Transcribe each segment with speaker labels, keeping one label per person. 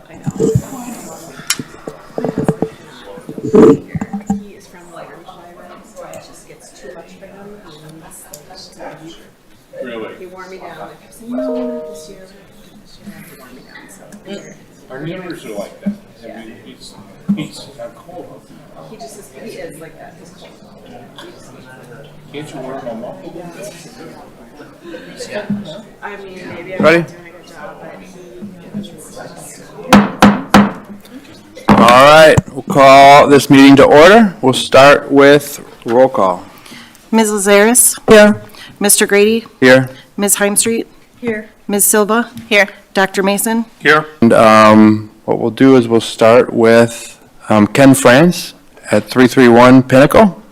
Speaker 1: I know. He is from like Irvine, so it just gets too much for him.
Speaker 2: Really?
Speaker 1: He wore me down. I kept saying, no, not this year. He wore me down. So
Speaker 2: Our neighbors are like that. I mean, he's got cold.
Speaker 1: he is like that. He's cold.
Speaker 2: Can't you wear him up a little bit?
Speaker 1: I mean, maybe
Speaker 3: Ready?
Speaker 1: I'm not doing a good job, but
Speaker 3: All right, we'll call this meeting to order. We'll start with roll call.
Speaker 4: Ms. Lazaris? Here. Mr. Grady?
Speaker 3: Here.
Speaker 4: Ms. Heimstreet?
Speaker 1: here.
Speaker 4: Ms. Silva? Here. Dr. Mason?
Speaker 2: Here.
Speaker 3: And what we'll do is we'll start with Ken France at 331 Pinnacle.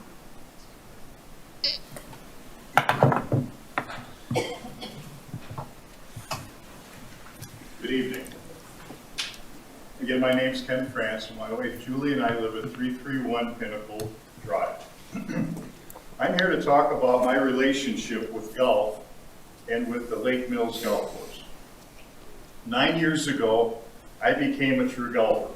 Speaker 5: Good evening. Again, my name's Ken France, and my wife Julie and I live at 331 Pinnacle Drive. I'm here to talk about my relationship with golf and with the Lake Mills Golf Course. 9 years ago, I became a true golfer.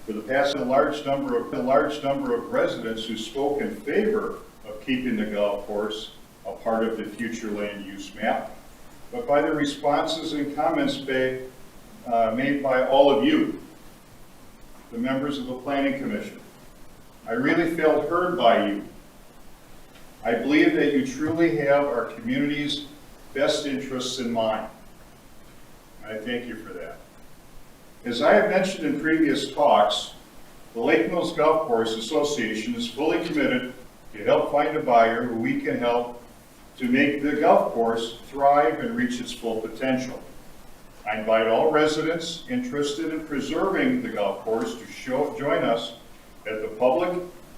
Speaker 5: For the past, a large number of residents who spoke in favor of keeping the golf course a part of the future land use map, but by the responses and comments made by all of you, the members of the Planning Commission. I really felt heard by you. I believe that you truly have our community's best interests in mind. I thank you for that. As I have mentioned in previous talks, the Lake Mills Golf Course Association is fully committed to help find a buyer who we can help to make the golf course thrive and reach its full potential. I invite all residents interested in preserving the golf course to join us at the public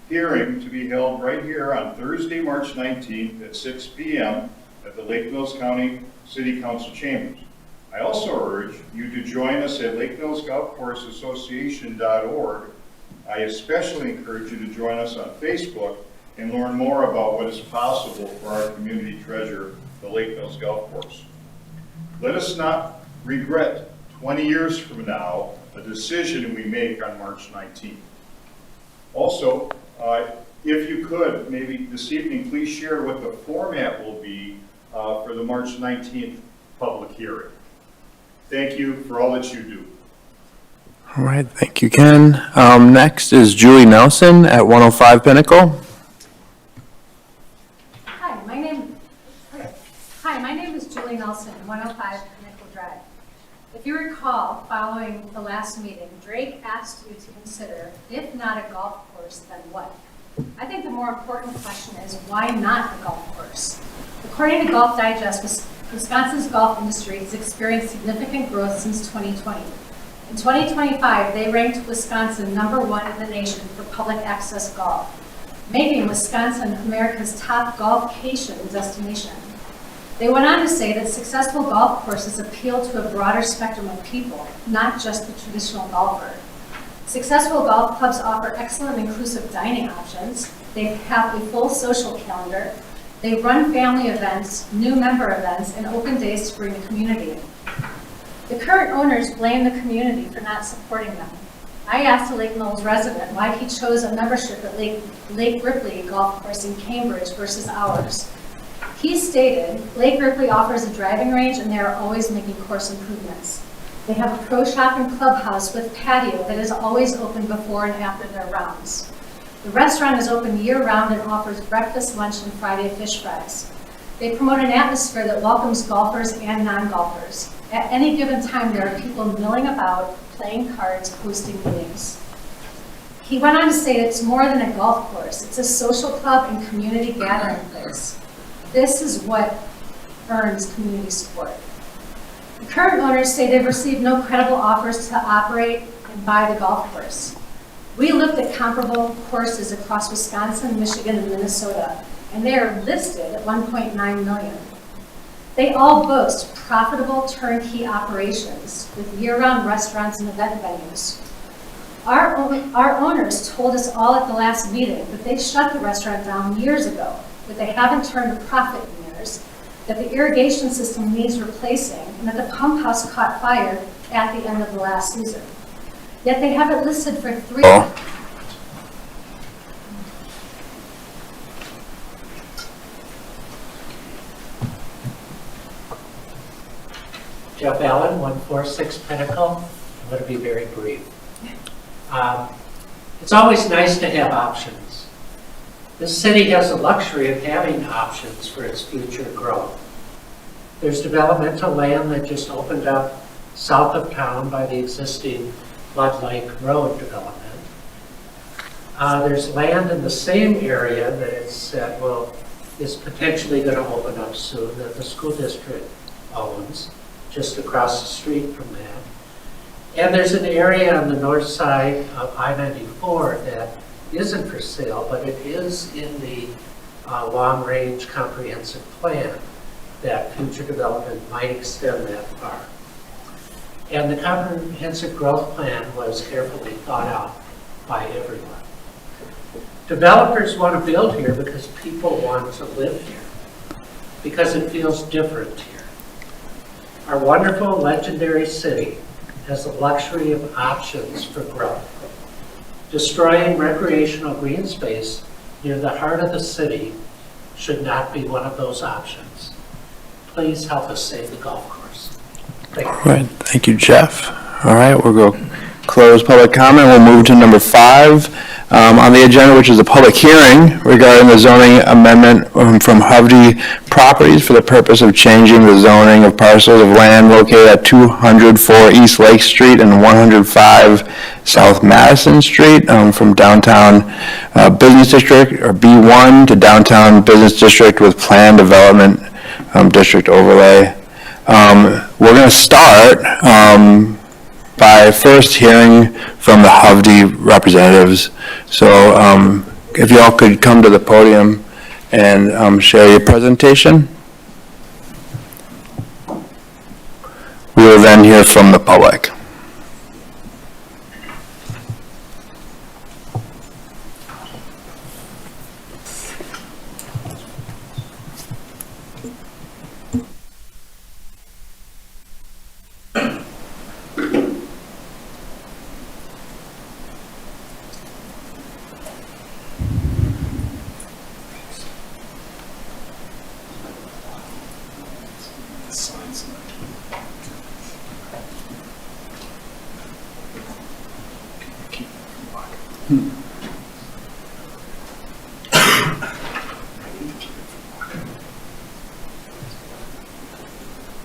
Speaker 5: hearing to be held right here on Thursday, March 19th at 6 p.m. at the Lake Mills County City Council chambers. I also urge you to join us at LakeMillsGolfCourseAssociation.org. I especially encourage you to join us on Facebook and learn more about what is possible for our community treasure, the Lake Mills Golf Course. Let us not regret 20 years from now a decision we make on March 19th. Also, if you could, maybe this evening, please share what the format will be for the March 19th public hearing. Thank you for all that you do.
Speaker 3: All right, thank you, Ken. Next is Julie Nelson at 105 Pinnacle.
Speaker 6: Hi, my name is Julie Nelson, 105 Pinnacle Drive. If you recall, following the last meeting, Drake asked you to consider, if not a golf course, then what? I think the more important question is, why not a golf course? According to Golf Digest, Wisconsin's golf industry has experienced significant growth since 2020. In 2025, they ranked Wisconsin #1 in the nation for public access golf, making Wisconsin America's top golfcation destination. They went on to say that successful golf courses appeal to a broader spectrum of people, not just the traditional golfer. Successful golf clubs offer excellent inclusive dining options. They have a full social calendar. They run family events, new member events, and open days to bring the community. The current owners blame the community for not supporting them. I asked a Lake Mills resident why he chose a membership at Lake Ripley Golf Course in Cambridge versus ours. He stated, Lake Ripley offers a driving range and they are always making course improvements. They have a pro shop and clubhouse with patio that is always open before and after their rounds. The restaurant is open year-round and offers breakfast, lunch, and Friday fish fries. They promote an atmosphere that welcomes golfers and non-golfers. At any given time, there are people milling about, playing cards, hosting meetings. He went on to say it's more than a golf course. It's a social club and community gathering place. This is what earns community support. The current owners say they've received no credible offers to operate and buy the golf course. We looked at comparable courses across Wisconsin, Michigan, and Minnesota, and they are listed at $1.9 million. They all boast profitable turnkey operations with year-round restaurants and event venues. Our owners told us all at the last meeting that they shut the restaurant down years ago, that they haven't turned a profit in years, that the irrigation system needs replacing, and that the pump house caught fire at the end of the last season. Yet they have it listed for 3.
Speaker 3: Oh.
Speaker 7: Jeff Allen, 146 Pinnacle. I'm going to be very brief. It's always nice to have options. This city has the luxury of having options for its future growth. There's developmental land that just opened up south of town by the existing Flood Lake Road development. There's land in the same area that it's said, is potentially going to open up soon that the school district owns, just across the street from that. And there's an area on the north side of I-94 that isn't for sale, but it is in the long-range comprehensive plan that future development might extend that far. And the comprehensive growth plan was carefully thought out by everyone. Developers want to build here because people want to live here, because it feels different here. Our wonderful, legendary city has the luxury of options for growth. Destroying recreational green space near the heart of the city should not be one of those options. Please help us save the golf course. Thank you.
Speaker 3: All right, thank you, Jeff. All right, we'll go close public comment. We'll move to number 5 on the agenda, which is a public hearing regarding the zoning amendment from Hovde Properties for the purpose of changing the zoning of parcels of land located at 204 East Lake Street and 105 South Madison Street from downtown business district, or B1, to downtown business district with planned development district overlay. We're going to start by first hearing from the Hovde representatives. So if y'all could come to the podium and share your presentation. We will then hear from the public.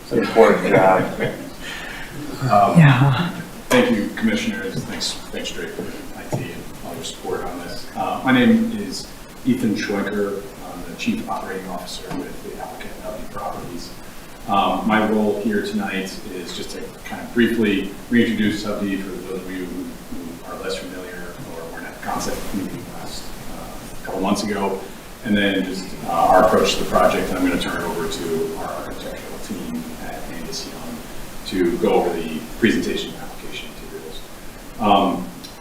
Speaker 2: It's an important job. Thank you, commissioners. Thanks, Drake, for IT and all your support on this. My name is Ethan Schwenker. I'm the Chief Operating Officer with the applicant Hovde Properties. My role here tonight is just to kind of briefly reintroduce Hovde for those of you who are less familiar or weren't at the concept meeting last couple months ago, and then just our approach to the project. And I'm going to turn it over to our architectural team at Angus Young to go over the presentation and application materials.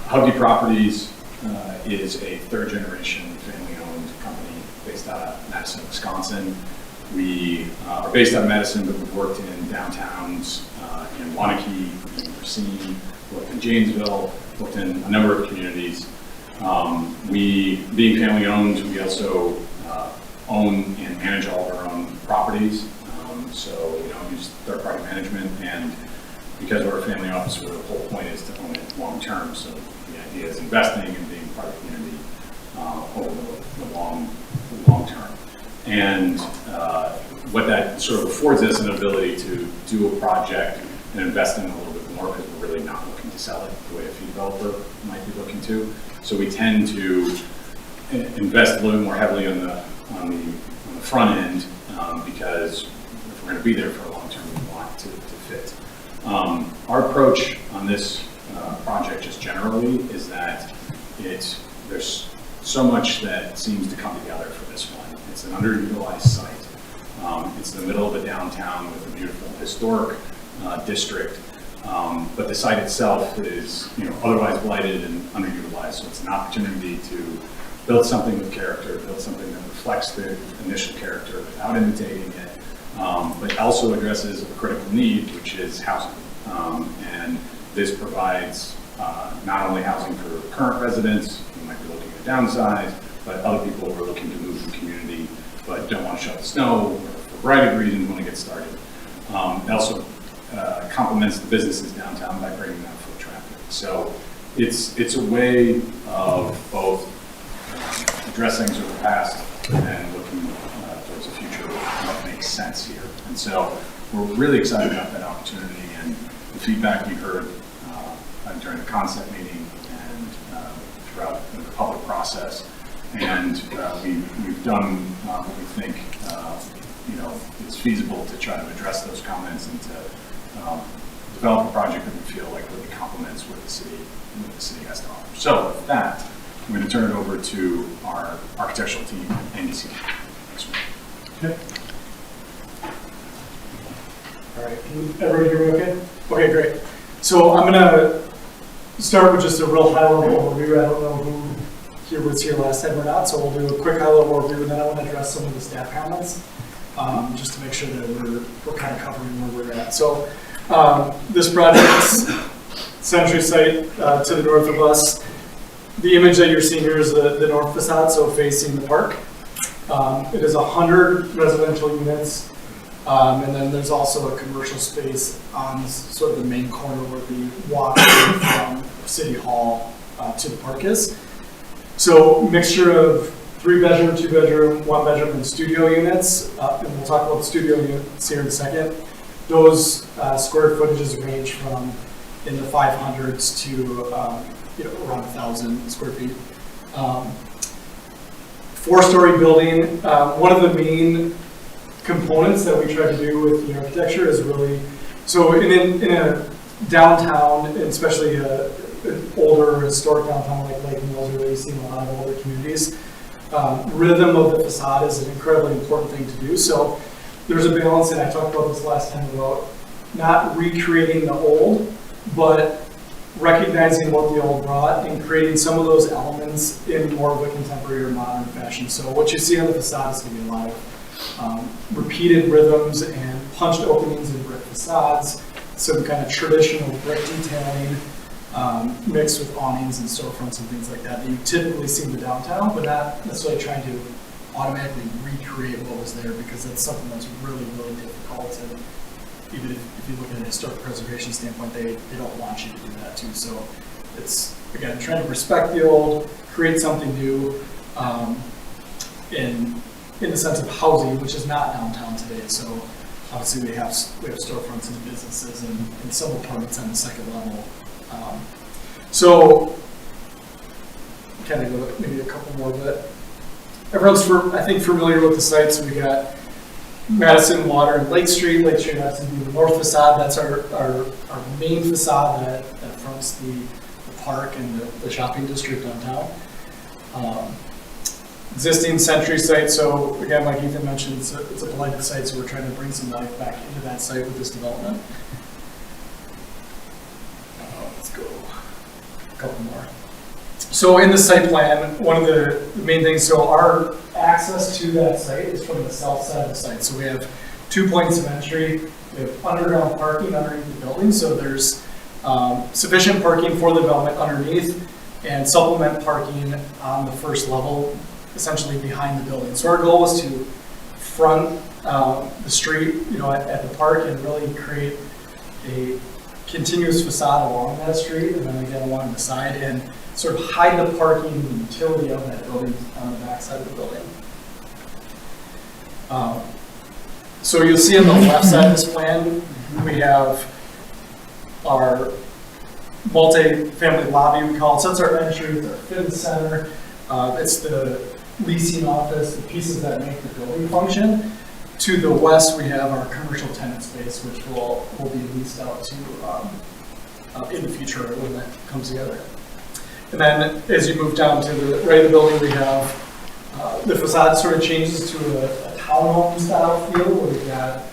Speaker 2: Hovde Properties is a third-generation family-owned company based out of Madison, Wisconsin. We are based out of Madison, but we've worked in downtowns in Waunakee, in Racine, worked in Janesville, worked in a number of communities. We, being family-owned, we also own and manage all of our own properties. So we don't use third-party management, and because we're a family office, the whole point is to own it long-term. So the idea is investing and being part of the community over the long term. And what that sort of affords us an ability to do a project and invest in it a little bit more, because we're really not looking to sell it the way a fee developer might be looking to. So we tend to invest a little bit more heavily on the front end, because if we're going to be there for a long term, we want to fit. Our approach on this project just generally is that there's so much that seems to come together for this one. It's an underutilized site. It's in the middle of a downtown with a beautiful historic district, but the site itself is, otherwise blighted and underutilized. So it's an opportunity to build something with character, build something that reflects the initial character without imitating it, but also addresses a critical need, which is housing. And this provides not only housing for current residents who might be looking to downsize, but other people who are looking to move the community but don't want to shovel snow or for a variety of reasons when it gets started. It also complements the businesses downtown by bringing down foot traffic. So it's a way of both addressing sort of the past and looking towards the future what makes sense here. And so we're really excited about that opportunity and the feedback we heard during the concept meeting and throughout the public process. And we've done what we think is feasible to try to address those comments and to develop a project that we feel like really complements what the city has to offer. So with that, I'm going to turn it over to our architectural team, Andy C. Thanks.
Speaker 8: Okay. All right, can everybody hear me okay? Okay, great. So I'm gonna start with just a real high-level overview. I don't know who here was here last time or not, so we'll do a quick high-level overview, and then I want to address some of the staff comments, just to make sure that we're kind of covering where we're at. So this project's Century site to the north of us. The image that you're seeing here is the north facade, so facing the park. It is 100 residential units, and then there's also a commercial space on sort of the main corner where the walkway from City Hall to the park is. So mixture of 3-bedroom, 2-bedroom, 1-bedroom, and studio units, and we'll talk about the studio units here in a second. Those square footages range from in the 500s to around 1,000 square feet. 4-story building. One of the main components that we try to do with the architecture is really, so in a downtown, and especially an older historic downtown like Lake Mills, where you see in a lot of older communities, rhythm of the facade is an incredibly important thing to do. So there's a balance, and I talked about this last time about not recreating the old, but recognizing what the old brought and creating some of those elements in more of a contemporary or modern fashion. So what you see on the facade is going to be a lot of repeated rhythms and punched openings in brick facades, some kind of traditional brick detailing mixed with awnings and storefronts and things like that you typically see in the downtown, but not necessarily trying to automatically recreate what was there, because that's something that's really, really difficult. And even if you look at a historic preservation standpoint, they don't want you to do that too. So it's, again, trying to respect the old, create something new, in the sense of housing, which is not downtown today. So obviously we have storefronts and businesses and some apartments on the second level. So kind of go maybe a couple more, but everyone's I think familiar with the site. So we got Madison, Water, and Lake Street. Lake Street has to be the north facade. That's our main facade that fronts the park and the shopping district downtown. Existing Century site. So again, like Ethan mentioned, it's a blighted site, so we're trying to bring some life back into that site with this development. Let's go a couple more. So in the site plan, one of the main things, so our access to that site is from the south side of the site. So we have 2 points of entry. We have underground parking underneath the building, so there's sufficient parking for the development underneath, and supplement parking on the first level, essentially behind the building. So our goal was to front the street, at the park, and really create a continuous facade along that street, and then again along the side, and sort of hide the parking and utility of that building on the back side of the building. So you'll see on the left side of this plan, we have our multi-family lobby, we call it. So it's our entry, it's our fitness center, it's the leasing office, the pieces that make the building function. To the west, we have our commercial tenant space, which will be leased out to in the future when that comes together. And then as you move down to the right of the building, we have the facade sort of changes to a townhome style feel, where we've got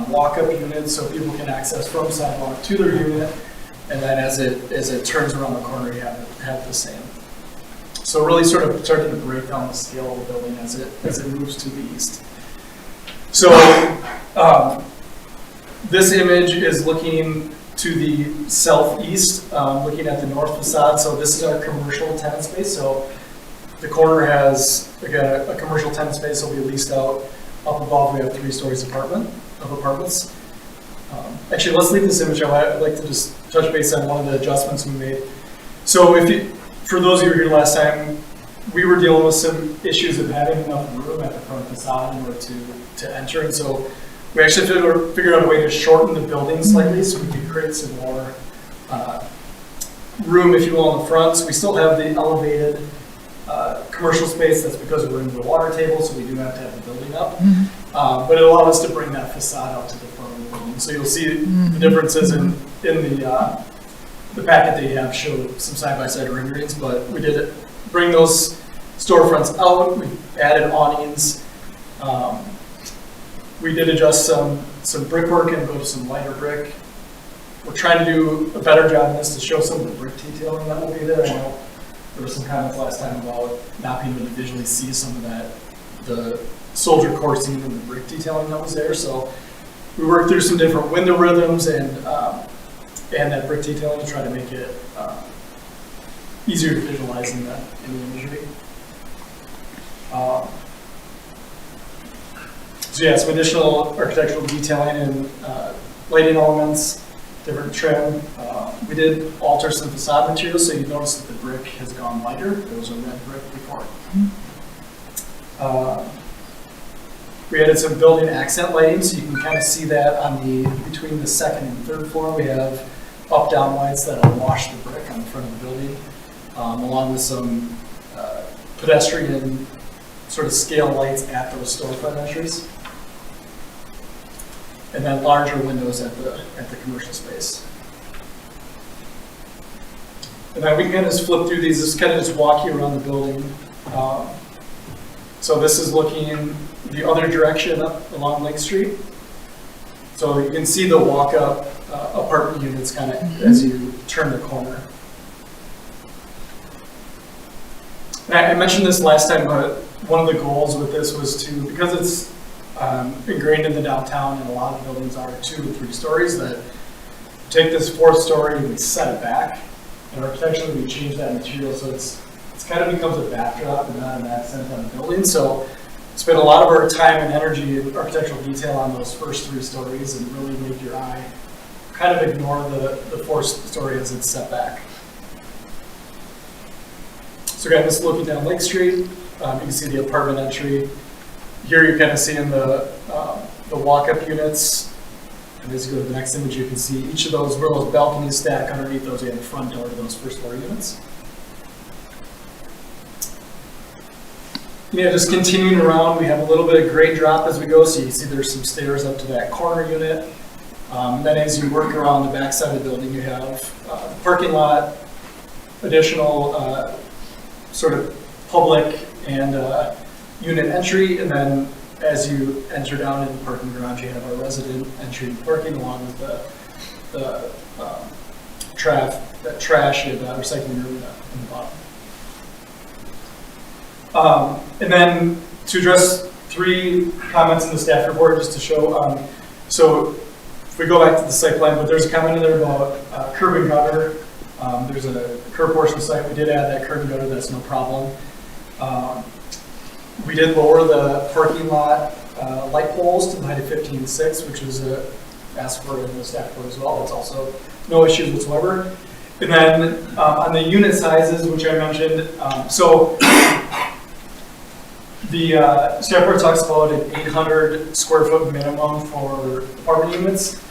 Speaker 8: walk-up units so people can access from sidewalk to their unit, and then as it turns around the corner, you have the same. So really sort of starting to break down the scale of the building as it moves to the east. So this image is looking to the southeast, looking at the north facade. So this is our commercial tenant space. So the corner has, again, a commercial tenant space will be leased out. Up above, we have 3 stories of apartments. Actually, let's leave this image out. I'd like to just touch base on one of the adjustments we made. So for those of you who were here last time, we were dealing with some issues of having enough room at the front facade in order to enter. And so we actually figured out a way to shorten the building slightly so we could create some more room, if you will, in the front. So we still have the elevated commercial space. That's because we're in the water table, so we do have to have the building up. But it allowed us to bring that facade out to the front of the building. So you'll see the differences in the packet that you have show some side-by-side renderings, but we did bring those storefronts out. We added awnings. We did adjust some brickwork and go to some lighter brick. We're trying to do a better job in this to show some of the brick detailing that will be there. I know there were some comments last time about not being able to visually see some of that, the soldier coursing and the brick detailing that was there. So we worked through some different window rhythms and that brick detailing to try to make it easier to visualize in the imagery. So yeah, some additional architectural detailing and lighting elements, different trim. We did alter some facade materials, so you notice that the brick has gone lighter. There was a red brick before. We added some building accent lighting, so you can kind of see that between the second and third floor. We have up-down lights that wash the brick on the front of the building, along with some pedestrian sort of scale lights at those storefront entries. And then larger windows at the commercial space. And then we can kind of just flip through these, just kind of just walk you around the building. So this is looking the other direction up along Lake Street. So you can see the walk-up apartment units kind of as you turn the corner. And I mentioned this last time, but one of the goals with this was because it's ingrained in the downtown, and a lot of buildings are 2 to 3 stories, that take this 4th story and we set it back, and architecturally we change that material so it's kind of becomes a backdrop and not an accent on the building. So spend a lot of our time and energy in architectural detail on those first 3 stories and really make your eye kind of ignore the 4th story as it's set back. So again, just looking down Lake Street, you can see the apartment entry. Here you're kind of seeing the walk-up units. And as you go to the next image, you can see each of those, where those balconies stack underneath those, we have the front door to those first floor units. Yeah, just continuing around, we have a little bit of grade drop as we go. So you see there's some stairs up to that corner unit. Then as you work around the back side of the building, you have parking lot, additional sort of public and unit entry, and then as you enter down in the parking garage, you have a resident entry and parking along with the trash and recycling room in the bottom. And then to address 3 comments in the staff report, just to show, so if we go back to the site plan, but there's a comment in there about curb and gutter. There's a curb portion of the site. We did add that curb and gutter, that's no problem. We did lower the parking lot light poles to the height of 15.6, which was asked for in the staff report as well. It's also no issues whatsoever. And then on the unit sizes, which I mentioned, so the staff report talks about an 800 square foot minimum for apartment units.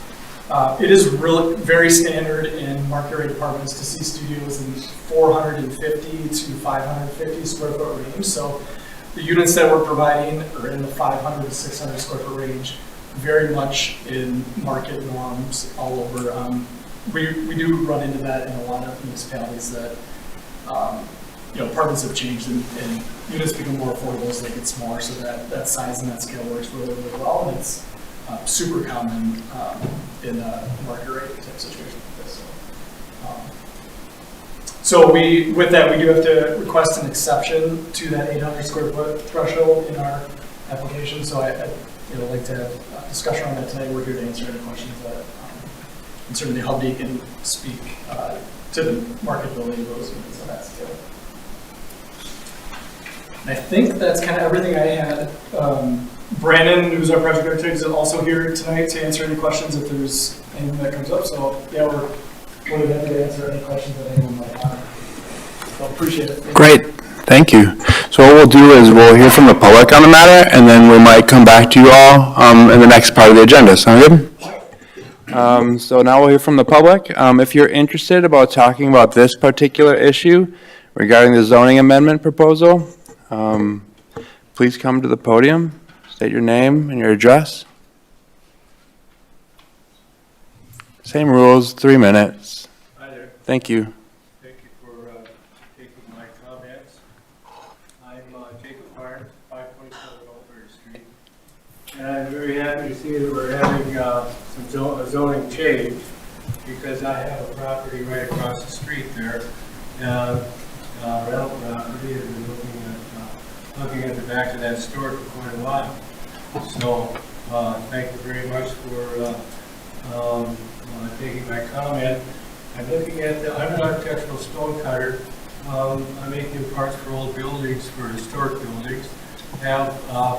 Speaker 8: It is really very standard in market rate apartments to see studios in 450 to 550 square foot range. So the units that we're providing are in the 500 to 600 square foot range, very much in market norms all over. We do run into that in a lot of municipalities that, apartments have changed and units become more affordable as they get smaller, so that size and that scale works really, really well, and it's super common in a market rate type situation like this. So with that, we do have to request an exception to that 800 square foot threshold in our application. So I would like to have a discussion on that tonight, we're here to answer any questions that, and certainly Hubby can speak to the market building, those units on that scale. And I think that's kind of everything I had. Brandon, who's our project architect, is also here tonight to answer any questions if there's anything that comes up. So yeah, we're more than happy to answer any questions that anyone might have. So appreciate it.
Speaker 3: Great, thank you. So what we'll do is we'll hear from the public on the matter, and then we might come back to you all in the next part of the agenda. Sound good? So now we'll hear from the public. If you're interested about talking about this particular issue regarding the zoning amendment proposal, please come to the podium, state your name and your address. Same rules, 3 minutes.
Speaker 9: Hi there.
Speaker 3: Thank you.
Speaker 9: Thank you for taking my comments. I'm Jacob Hart, 527 Oldbury Street. And I'm very happy to see that we're having some zoning change because I have a property right across the street there. Rental property, and been looking at the back of that store for quite a while. So thank you very much for taking my comment. I'm looking at I'm an architectural stone cutter. I'm making parts for old buildings, for historic buildings. Have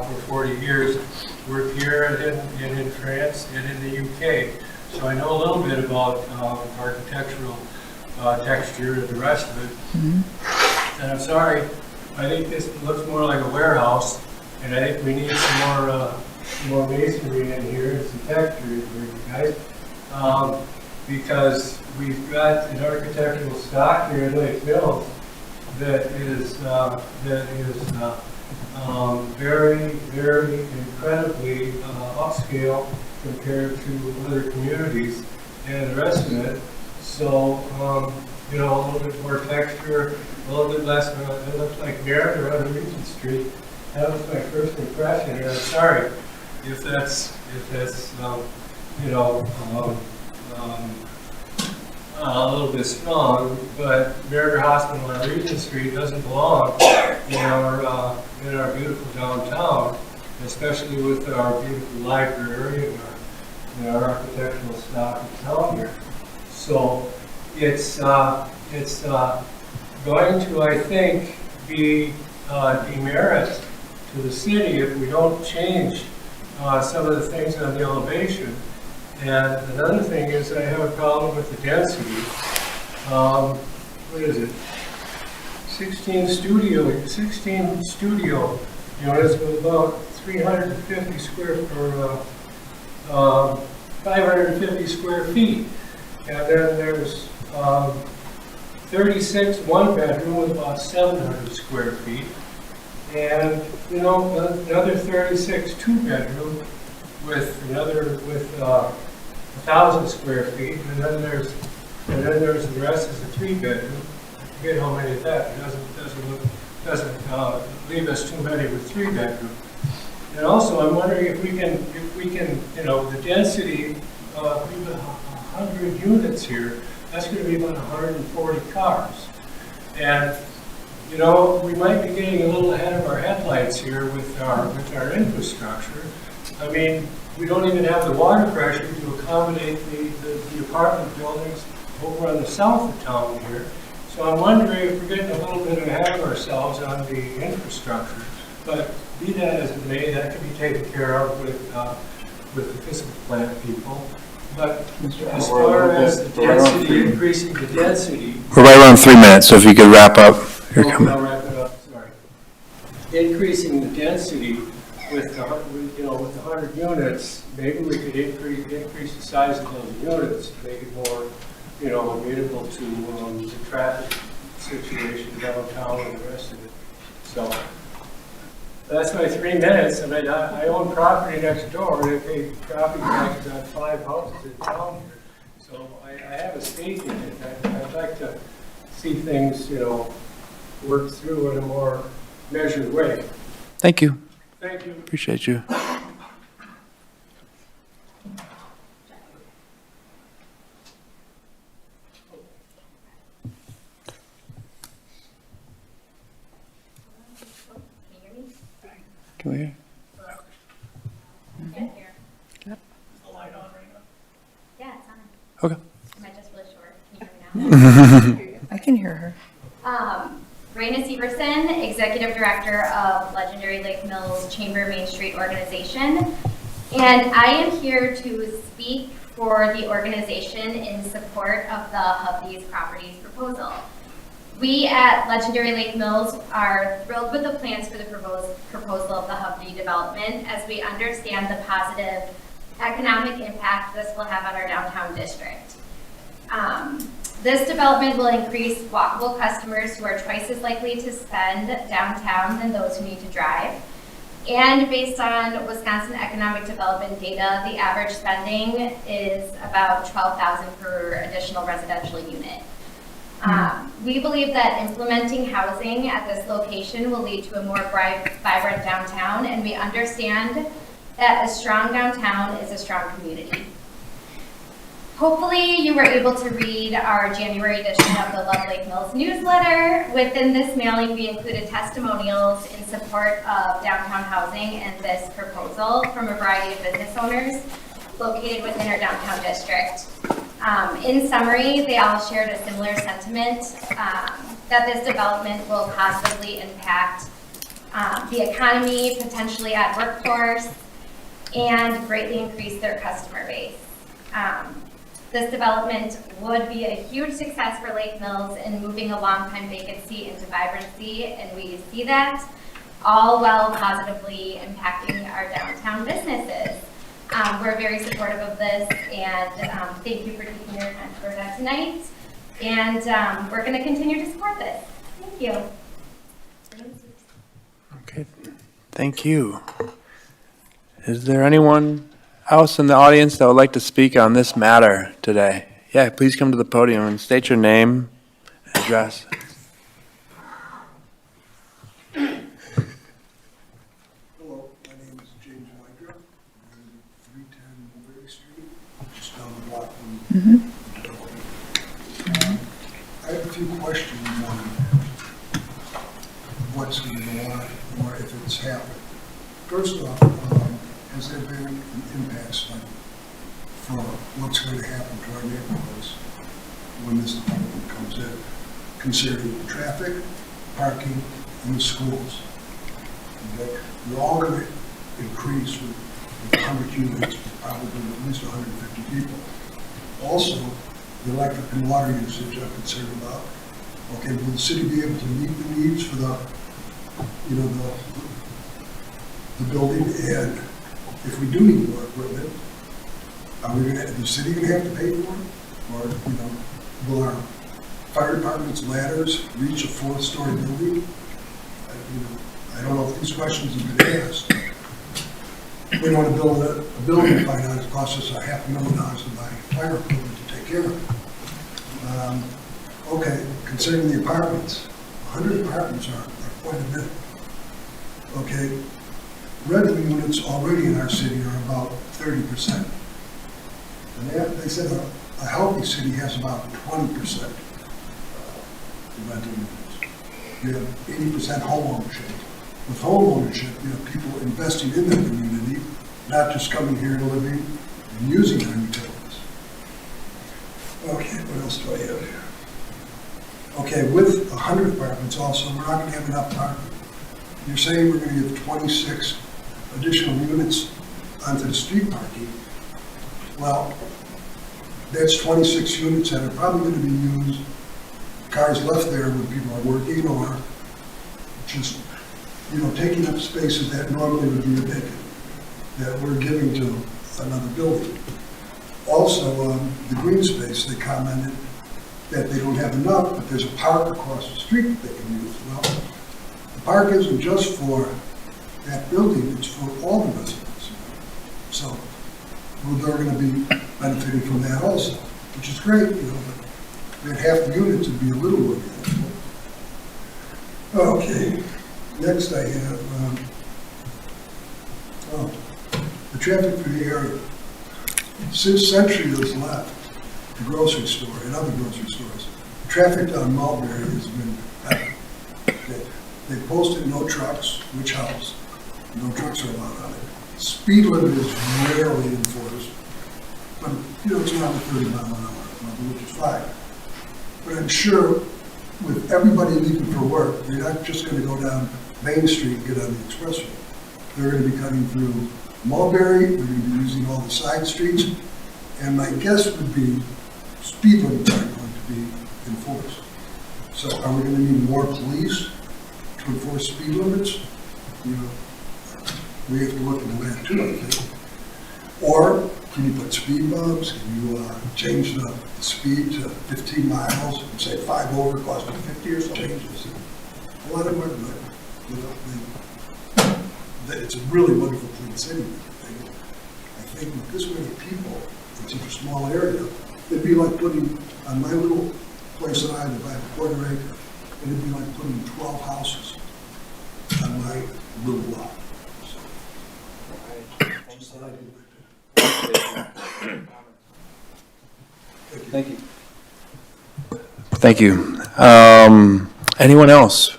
Speaker 9: for 40 years worked here and in France and in the UK. So I know a little bit about architectural texture and the rest of it. Mm-hmm. And I'm sorry, I think this looks more like a warehouse, and I think we need some more masonry in here and some texture in here, you guys. Because we've got an architectural stock here in Lake Mills that is very, very incredibly upscale compared to other communities and the rest of it. So, you know, a little bit more texture, a little bit less. It looks like Merritt on Regent Street. That was my first impression, and I'm sorry if that's you know, a little bit strong, but Merritt Hospital on Regent Street doesn't belong in our beautiful downtown, especially with our beautiful library and our architectural stock in town here. So it's going to, I think, be demerit to the city if we don't change some of the things on the elevation. And another thing is I have a problem with the density. What is it? 16 studio units with about 350 square or 550 square feet. And then there's 36 one bedroom with about 700 square feet. And, you know, another 36 two bedroom with 1,000 square feet. And then there's the rest is a 3 bedroom. I forget how many of that. It doesn't leave us too many with 3 bedroom. And also, I'm wondering if we can, you know, the density, we've got 100 units here. That's going to be about 140 cars. And, you know, we might be getting a little ahead of our headlights here with our infrastructure. I mean, we don't even have the water pressure to accommodate the apartment buildings over on the south of town here. So I'm wondering if we're getting a little bit ahead of ourselves on the infrastructure. But be that as it may, that can be taken care of with the physical plant people. But as far as the density, increasing the density.
Speaker 3: We're right around 3 minutes, so if you could wrap up your comment.
Speaker 9: I'll wrap it up, sorry. Increasing the density with the 100 units, maybe we could increase the size of those units to make it more, you know, amenable to the traffic situation downtown and the rest of it. So that's my 3 minutes. I mean, I own property next door. They pay property taxes on 5 houses in town here. So I have a stake in it. I'd like to see things, you know, work through in a more measured way.
Speaker 3: Thank you.
Speaker 9: Thank you.
Speaker 3: Appreciate you. Can we hear?
Speaker 10: I can hear her.
Speaker 11: Raina Severson, Executive Director of Legendary Lake Mills Chamber Main Street Organization. And I am here to speak for the organization in support of the Hovde's Properties proposal. We at Legendary Lake Mills are thrilled with the plans for the proposal of the Hovde development, as we understand the positive economic impact this will have on our downtown district. This development will increase walkable customers who are twice as likely to spend downtown than those who need to drive. And based on Wisconsin economic development data, the average spending is about $12,000 per additional residential unit. We believe that implementing housing at this location will lead to a more vibrant downtown, and we understand that a strong downtown is a strong community. Hopefully you were able to read our January edition of the Love Lake Mills newsletter. Within this mailing, we included testimonials in support of downtown housing and this proposal from a variety of business owners located within our downtown district. In summary, they all shared a similar sentiment that this development will positively impact the economy, potentially add workforce, and greatly increase their customer base. This development would be a huge success for Lake Mills in moving a long-time vacancy into vibrancy, and we see that all while positively impacting our downtown businesses. We're very supportive of this, and thank you for taking your time for that tonight. And we're going to continue to support this. Thank you.
Speaker 3: Okay, thank you. Is there anyone else in the audience that would like to speak on this matter today? Yeah, please come to the podium and state your name, address.
Speaker 12: Hello, my name is James Wydra. I live at 310 Mulberry Street, just down the block from the development. I have a few questions on what's going to go on, or if it's happened. First off, has there been an impact study for what's going to happen to our neighborhoods when this development comes in, considering traffic, parking, and the schools? Okay? They're all going to increase with 100 units, probably at least 150 people. Also, the electric and water usage I'm concerned about. Okay, will the city be able to meet the needs for the building? And if we do need more equipment, is the city going to have to pay for it? Or, will our fire department's ladders reach a 4th-story building? I don't know if these questions have been asked. We want to build a building, find out it costs us $500,000 to buy fire equipment to take care of it. Okay, concerning the apartments, 100 apartments are quite a bit. Okay, rental units already in our city are about 30%. And they said a healthy city has about 20% rental units. You have 80% home ownership. With home ownership, you have people investing in their community, not just coming here and living and using our utilities. Okay, what else do I have here? Okay, with 100 apartments also, we're not going to have enough parking. You're saying we're going to give 26 additional units onto the street parking. Well, that's 26 units that are probably going to be used, cars left there when people are working, or just, taking up spaces that normally would be vacant, that we're giving to another building. Also, the green space, they commented that they don't have enough, but there's a park across the street that they can use. Well, the park isn't just for that building, it's for all the residents. So they're going to be benefiting from that also, which is great, but at half the units would be a little more manageable. Okay, next I have the traffic for the area. Since Century has left the grocery store and other grocery stores, traffic down Mulberry has been better. They posted no trucks, which helps. No trucks are allowed on it. Speed limit is rarely enforced, but it's around the 30 mile an hour level, which is fine. But I'm sure with everybody leaving for work, you're not just gonna go down Main Street and get on the expressway. They're gonna be cutting through Mulberry, they're gonna be using all the side streets, and my guess would be speed limits aren't going to be enforced. So are we gonna need more police to enforce speed limits? You know, we have to look into that too, I think. Or can you put speed bumps? Can you change the speed to 15 miles and say 5 over costs you 50 or something? Changes. A lot of them are good. You know, it's a really wonderful clean city. I think with this many people in such a small area, it'd be like putting, on my little place that I live, I have a quarter acre, it'd be like putting 12 houses on my little lot. So, just thought I'd do that.
Speaker 3: Thank you. Thank you. Anyone else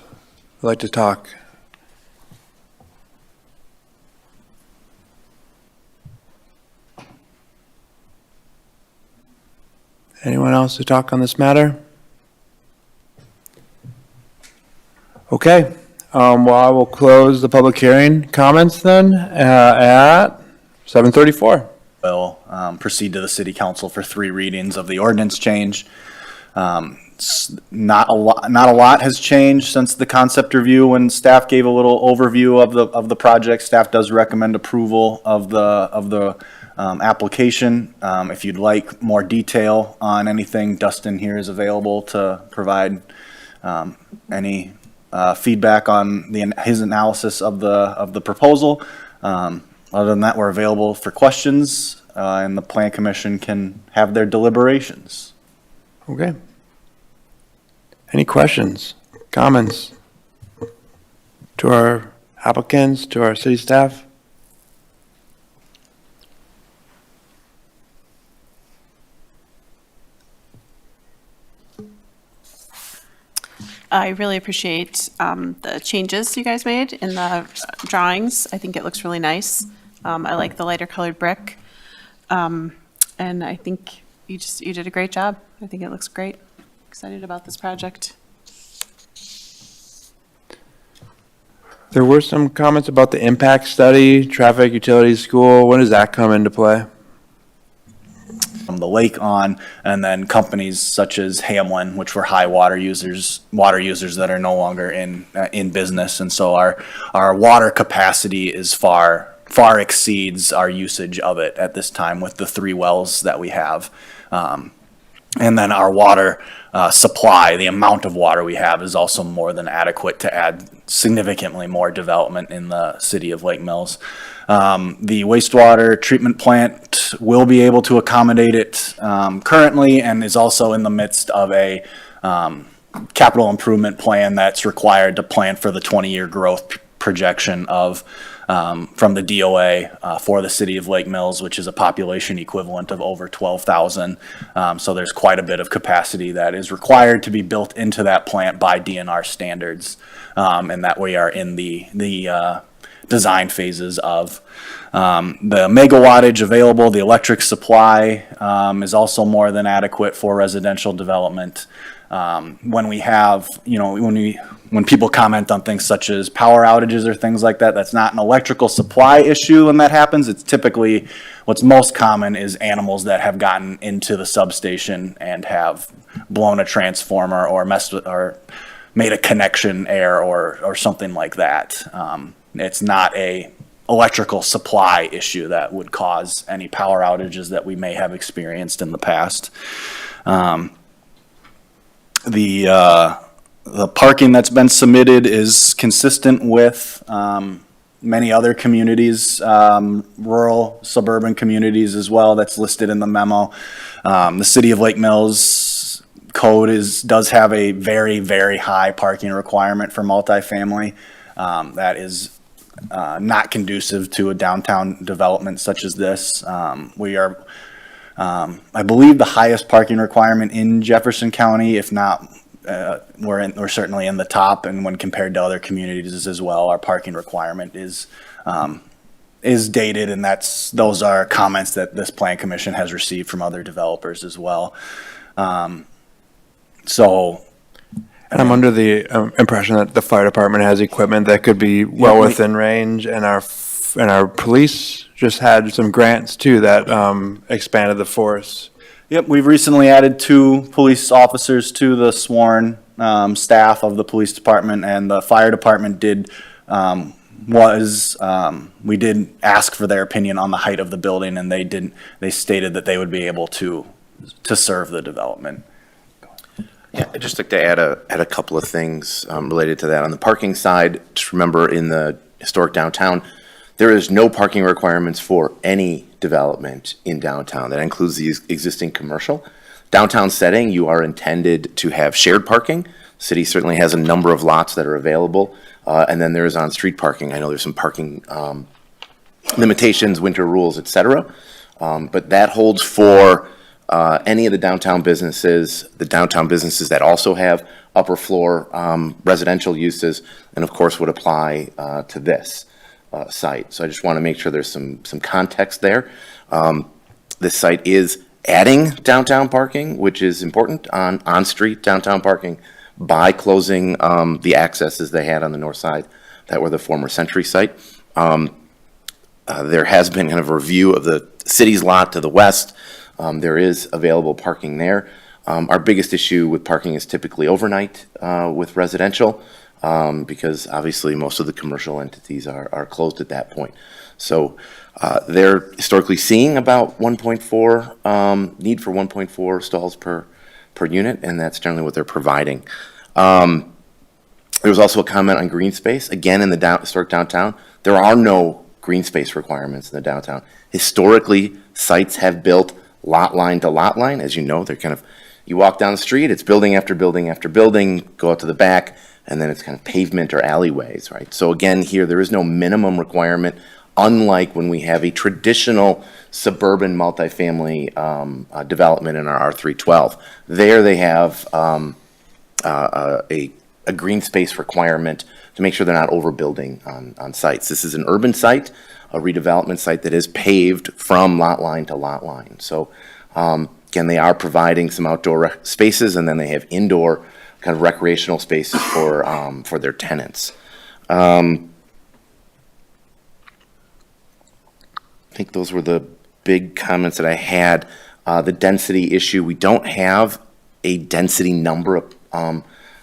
Speaker 3: would like to talk? Anyone else to talk on this matter? Okay. Well, I will close the public hearing comments then at 7:34.
Speaker 10: Will proceed to the city council for 3 readings of the ordinance change. Not a lot has changed since the concept review when staff gave a little overview of the project. Staff does recommend approval of the application. If you'd like more detail on anything, Dustin here is available to provide any feedback on his analysis of the proposal. Other than that, we're available for questions, and the Plan Commission can have their deliberations.
Speaker 3: Okay. Any questions, comments to our applicants, to our city staff?
Speaker 4: I really appreciate the changes you guys made in the drawings. I think it looks really nice. I like the lighter colored brick. And I think you did a great job. I think it looks great. Excited about this project.
Speaker 3: There were some comments about the impact study, traffic, utilities, school. When does that come into play?
Speaker 10: From the lake on, and then companies such as Hamlin, which were high water users that are no longer in business, and so our water capacity is far exceeds our usage of it at this time with the 3 wells that we have. And then our water supply, the amount of water we have, is also more than adequate to add significantly more development in the city of Lake Mills. The wastewater treatment plant will be able to accommodate it currently, and is also in the midst of a capital improvement plan that's required to plan for the 20-year growth projection of from the DOA for the city of Lake Mills, which is a population equivalent of over 12,000. So there's quite a bit of capacity that is required to be built into that plant by DNR standards, and that we are in the design phases of. The megawattage available, the electric supply is also more than adequate for residential development. When we have, when people comment on things such as power outages or things like that, that's not an electrical supply issue when that happens. It's typically, what's most common is animals that have gotten into the substation and have blown a transformer or messed with, or made a connection error or something like that. It's not a electrical supply issue that would cause any power outages that we may have experienced in the past. The parking that's been submitted is consistent with many other communities, rural, suburban communities as well, that's listed in the memo. The City of Lake Mills code does have a very, very high parking requirement for multifamily. That is not conducive to a downtown development such as this. We are, I believe, the highest parking requirement in Jefferson County, if not, we're certainly in the top, and when compared to other communities as well, our parking requirement is dated, and those are comments that this Plan Commission has received from other developers as well. So,
Speaker 3: And I'm under the impression that the fire department has equipment that could be well
Speaker 10: Yeah, we-
Speaker 3: within range, and our police just had some grants too that expanded the force.
Speaker 10: yep, we've recently added 2 police officers to the sworn staff of the police department, and the fire department we did ask for their opinion on the height of the building, and they stated that they would be able to serve the development.
Speaker 13: Yeah, I'd just like to add a couple of things related to that. On the parking side, just remember in the historic downtown, there is no parking requirements for any development in downtown. That includes the existing commercial. Downtown setting, you are intended to have shared parking. City certainly has a number of lots that are available. And then there is on-street parking. I know there's some parking limitations, winter rules, et cetera. But that holds for any of the downtown businesses that also have upper floor residential uses, and of course would apply to this site. So I just want to make sure there's some context there. This site is adding downtown parking, which is important on-street downtown parking by closing the accesses they had on the north side that were the former Century site. There has been kind of a review of the city's lot to the west. There is available parking there. Our biggest issue with parking is typically overnight with residential because obviously most of the commercial entities are closed at that point. So they're historically seeing about 1.4, need for 1.4 stalls per unit, and that's generally what they're providing. There was also a comment on green space. Again, in the historic downtown, there are no green space requirements in the downtown. Historically, sites have built lot line to lot line. As you know, they're kind of, you walk down the street, it's building after building after building, go out to the back, and then it's kind of pavement or alleyways, right? So again, here, there is no minimum requirement, unlike when we have a traditional suburban multifamily development in our R312. There they have a green space requirement to make sure they're not overbuilding on sites. This is an urban site, a redevelopment site that is paved from lot line to lot line. So again, they are providing some outdoor spaces, and then they have indoor kind of recreational spaces for their tenants. I think those were the big comments that I had. The density issue, we don't have a density number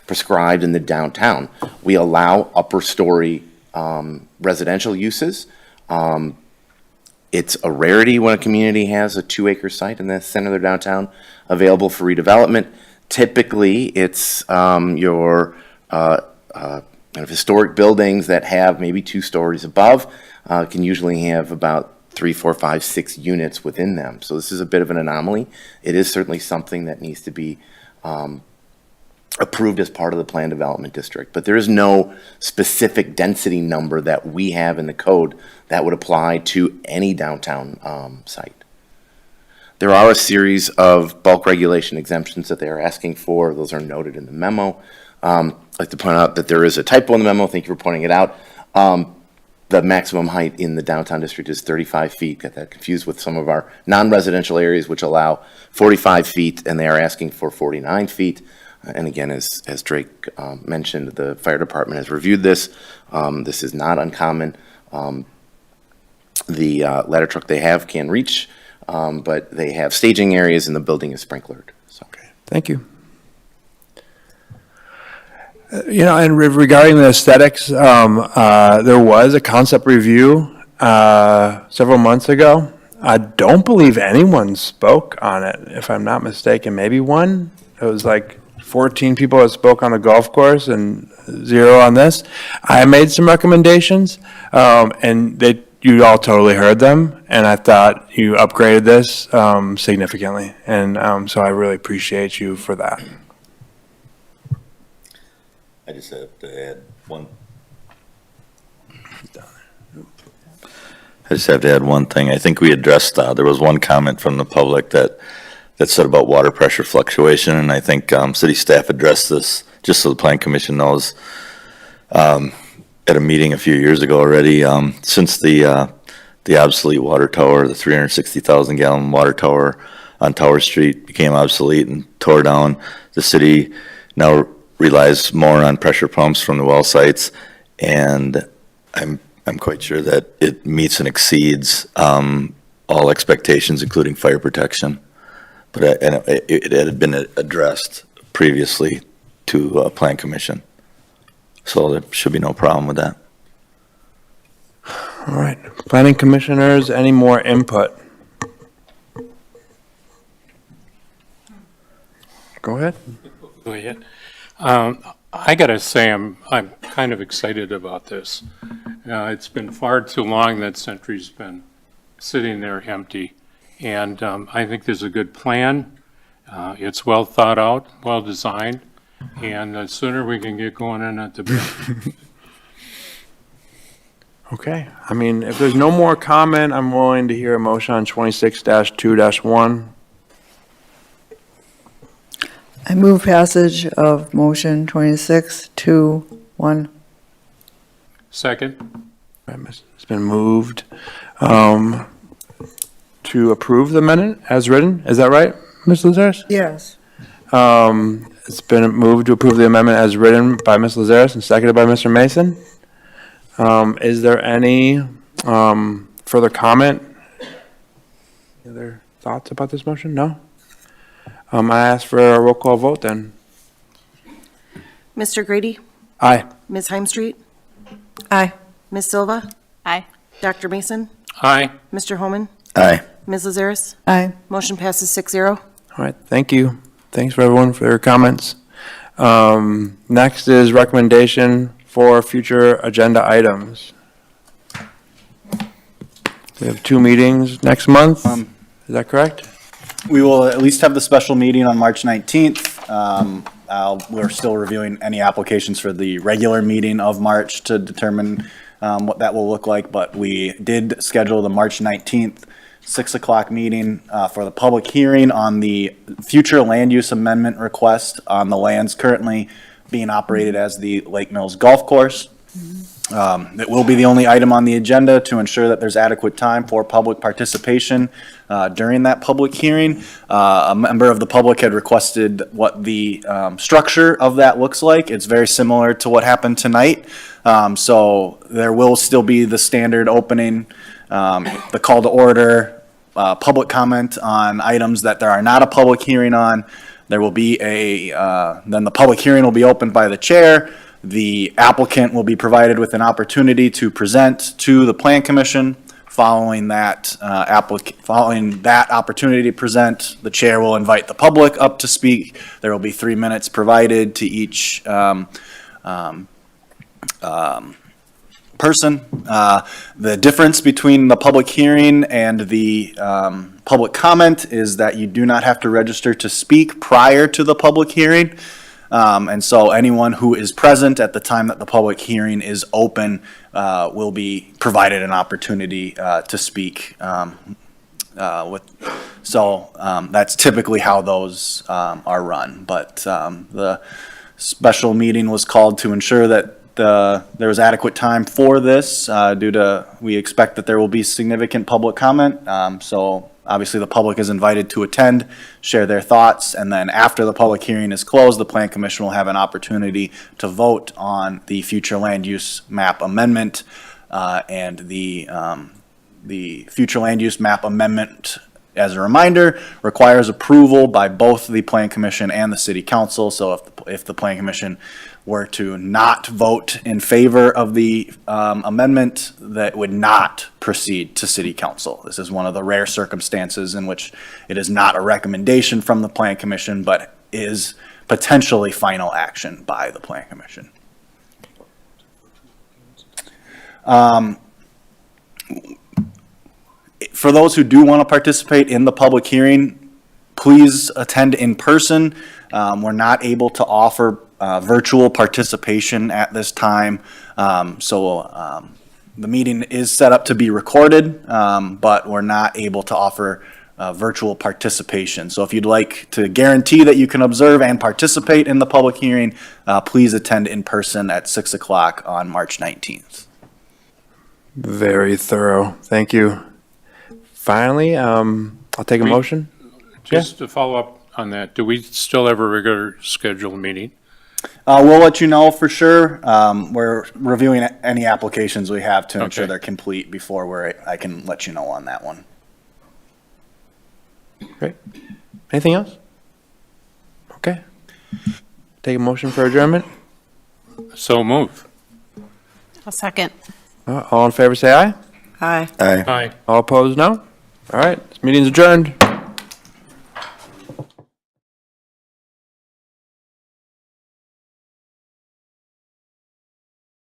Speaker 13: prescribed in the downtown. We allow upper story residential uses. It's a rarity when a community has a 2-acre site in the center of their downtown available for redevelopment. Typically, it's your kind of historic buildings that have maybe 2 stories above, can usually have about 3, 4, 5, 6 units within them. So this is a bit of an anomaly. It is certainly something that needs to be approved as part of the planned development district. But there is no specific density number that we have in the code that would apply to any downtown site. There are a series of bulk regulation exemptions that they are asking for. Those are noted in the memo. I'd like to point out that there is a typo in the memo. Thank you for pointing it out. The maximum height in the downtown district is 35 feet. Got that confused with some of our non-residential areas, which allow 45 feet, and they are asking for 49 feet. And again, as Drake mentioned, the fire department has reviewed this. This is not uncommon. The ladder truck they have can reach, but they have staging areas and the building is sprinklered. So.
Speaker 3: Okay, thank you. And regarding the aesthetics, there was a concept review several months ago. I don't believe anyone spoke on it, if I'm not mistaken. Maybe one. It was like 14 people that spoke on the golf course and 0 on this. I made some recommendations, and you all totally heard them, and I thought you upgraded this significantly, and so I really appreciate you for that.
Speaker 14: I just have to add one. I just have to add one thing. I think we addressed, there was one comment from the public that said about water pressure fluctuation, and I think city staff addressed this, just so the Plan Commission knows, at a meeting a few years ago already. Since the obsolete water tower, the 360,000 gallon water tower on Tower Street became obsolete and tore down. The city now relies more on pressure pumps from the well sites, and I'm quite sure that it meets and exceeds all expectations, including fire protection. But it had been addressed previously to Plan Commission, so there should be no problem with that.
Speaker 3: All right, planning commissioners, any more input? Go ahead.
Speaker 9: Go ahead. I gotta say, I'm kind of excited about this. It's been far too long that Century's been sitting there empty, and I think there's a good plan. It's well thought out, well designed, and the sooner we can get going on it, the better.
Speaker 3: Okay, I mean, if there's no more comment, I'm willing to hear a motion on 26-2-1.
Speaker 15: I move passage of motion 26-1.
Speaker 9: Second?
Speaker 3: It's been moved to approve the minute as written. Is that right, Ms. Lazaris?
Speaker 15: Yes.
Speaker 3: It's been moved to approve the amendment as written by Ms. Lazaris and seconded by Mr. Mason. Is there any further comment? Any other thoughts about this motion? No? I ask for a roll call vote then.
Speaker 16: Mr. Grady?
Speaker 3: Aye.
Speaker 16: Ms. Heimstreet?
Speaker 15: Aye.
Speaker 16: Ms. Silva?
Speaker 4: Aye.
Speaker 16: Dr. Mason?
Speaker 9: Aye.
Speaker 16: Mr. Holman?
Speaker 14: Aye.
Speaker 16: Ms. Lazaris?
Speaker 15: Aye.
Speaker 16: Motion passes 6-0.
Speaker 3: All right, thank you. Thanks for everyone for their comments. Next is recommendation for future agenda items. We have 2 meetings next month. Is that correct?
Speaker 10: We will at least have the special meeting on March 19th. We're still reviewing any applications for the regular meeting of March to determine what that will look like, but we did schedule the March 19th 6 o'clock meeting for the public hearing on the future land use amendment request on the lands currently being operated as the Lake Mills Golf Course. It will be the only item on the agenda to ensure that there's adequate time for public participation during that public hearing. A member of the public had requested what the structure of that looks like. It's very similar to what happened tonight. So there will still be the standard opening, the call to order, public comment on items that there are not a public hearing on. There will be then the public hearing will be opened by the chair. The applicant will be provided with an opportunity to present to the Plan Commission. Following that opportunity to present, the chair will invite the public up to speak. There will be 3 minutes provided to each person. The difference between the public hearing and the public comment is that you do not have to register to speak prior to the public hearing. And so anyone who is present at the time that the public hearing is open will be provided an opportunity to speak. That's typically how those are run. But the special meeting was called to ensure that there was adequate time for this due to, we expect that there will be significant public comment. So obviously the public is invited to attend, share their thoughts, and then after the public hearing is closed, the Plan Commission will have an opportunity to vote on the future land use map amendment. And the future land use map amendment, as a reminder, requires approval by both the Plan Commission and the City Council. So if the Plan Commission were to not vote in favor of the amendment, that would not proceed to City Council. This is one of the rare circumstances in which it is not a recommendation from the Plan Commission, but is potentially final action by the Plan Commission. For those who do want to participate in the public hearing, please attend in person. We're not able to offer virtual participation at this time. The meeting is set up to be recorded, but we're not able to offer virtual participation. So if you'd like to guarantee that you can observe and participate in the public hearing, please attend in person at 6 o'clock on March 19th.
Speaker 3: Very thorough. Thank you. Finally, I'll take a motion.
Speaker 9: Just to follow up on that, do we still have a regular scheduled meeting?
Speaker 10: We'll let you know for sure. We're reviewing any applications we have to ensure
Speaker 9: Okay.
Speaker 10: they're complete before I can let you know on that one.
Speaker 3: Great. Anything else? Okay. Take a motion for adjournment.
Speaker 9: So move.
Speaker 4: A second.
Speaker 3: All in favor, say aye.
Speaker 15: Aye.
Speaker 14: Aye.
Speaker 9: Aye.
Speaker 3: All opposed, no? All right, this meeting's adjourned.